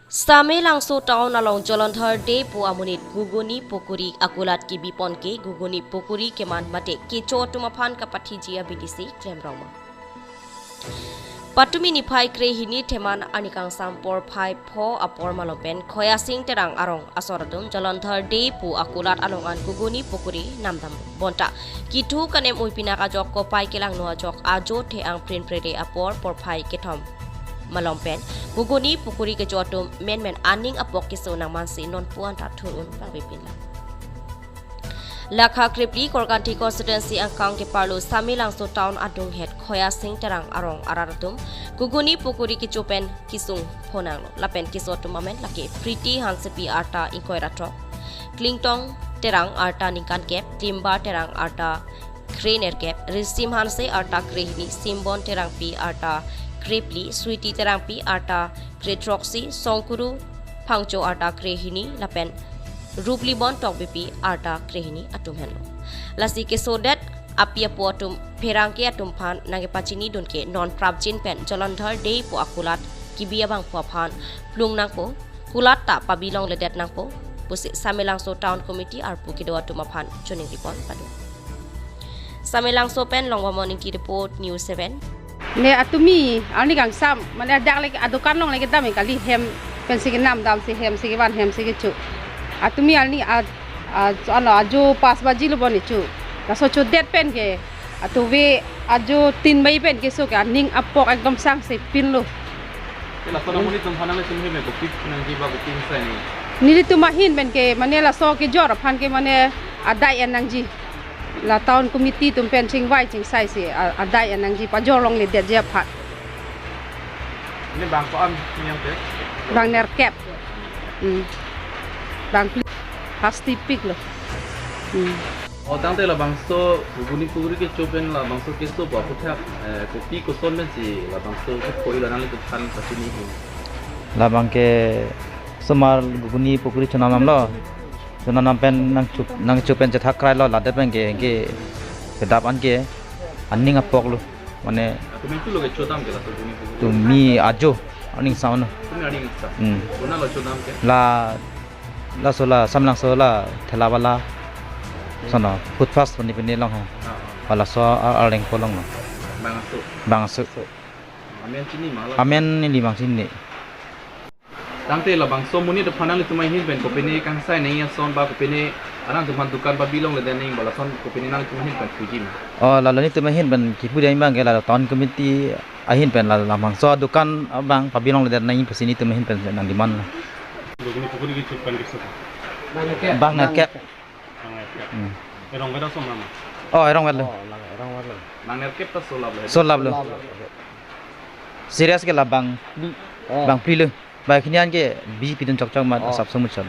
Samelangso town along Jalandhar de po amunit guguni pokori akulat ki bipon ke guguni pokori ke man mate kecho tumaphan kapathi jia BDC claim roma Patumi ni phai kre hini theman anikang sampor phai pho apor malopen khoya sing terang arong asoradum Jalandhar de po akulat alongan guguni pokori namdam bonta kithu kanem uipina ka jok ko pai kelang no jok ajo the ang print prede apor por phai kethom Malompen, guguni pokori ke jotum menmen ning apok keso nang mansi non puan ta thurun pabipinla. Lakha kripli korganti constituency angkang ke parlo Samelangso town adung het khoya sing terang arong araratum guguni pokori ke chopen kisung phonang lapen keso tumamen lake priti hansepi arta inkoirato klingtong terang arta ningkan kep timba terang arta krener kep risim hanse arta krehni simbon terang pi arta Kripli, Sweetie Terampi, Arta, Kretroxy, Songkuru, Pangcho Arta Krehini, Lapen, Rublibon Tokbipi, Arta Krehini, Atumhenlo. Lasi ke sodet, apia po atum, perangke atumpan, nangepachini dunke, non-prabjin pen, Jalandhar day po akulat, kibiyabang po apan, plung nangpo, kulat ta pabilong ledet nangpo, pusi Samelangso Town Committee, arpu kidawa tumapan, chuning ripon, padu. Samelangso pen, long morning report, News 7. Ne atumi ani kang sam mane dak lek adukan long lek dam kali hem pen sigi nam dam si hem sigi ban hem sigi chu atumi ani ano ajo pas baji lo boni chu raso chu det pen ke atuwe ajo tin bai pen ke so ka ning apok ekdom sang se pin lo la kono muni tum hanang sim heme ko pik nang jiba ko tin sai ni ni tu mahin ben ke mane la so ke jor phan ke mane adai en nang ji la town committee tum pen ching vai ching sai se adai en nang ji pa jor long le det je phat ni bang ko am yang te bang ner kep bang pasti pik lo o tang te la bang so guguni puguri ke chopen la bang so ke so ba ko tha ko pi ko son men si la bang so ko ila nang le tu khan pa chini hi labang ke semar guguni pokori chuna nam lo chuna nam pen nang chupen che thakrai lo la de pen ke dap an ke anning apok lo mane to men tu lo ke chodam ke la to guguni puguri tu mi ajo aning saun tu ni ari sa una lo chodam ke la sola Samelangso la thela wala sono food fast ni pen long ha wala so areng polong no bang su amen chini ma la amen ni limang sini tang te la bang so muni de phanang le tu mai hin ben ko pene kang sai nei ya son ba ko pene arang tu man dukan ba bilong le den nei bala son ko pene nang tu hin pan fuji ma oh la ni tu mai hin ben ki pu dai bang ke la ton committee ahin pen la lamang so dukan bang pabilong le den nei pasini tu mai hin pen nang diman guguni puguri ke chupan ke so bang na kep erong beda so mama oh erong wet lo nang ner kep ta so lab le so lab lo serius ke la bang pli lo ba khinian ke bi pidun chok chok ma sab samut chal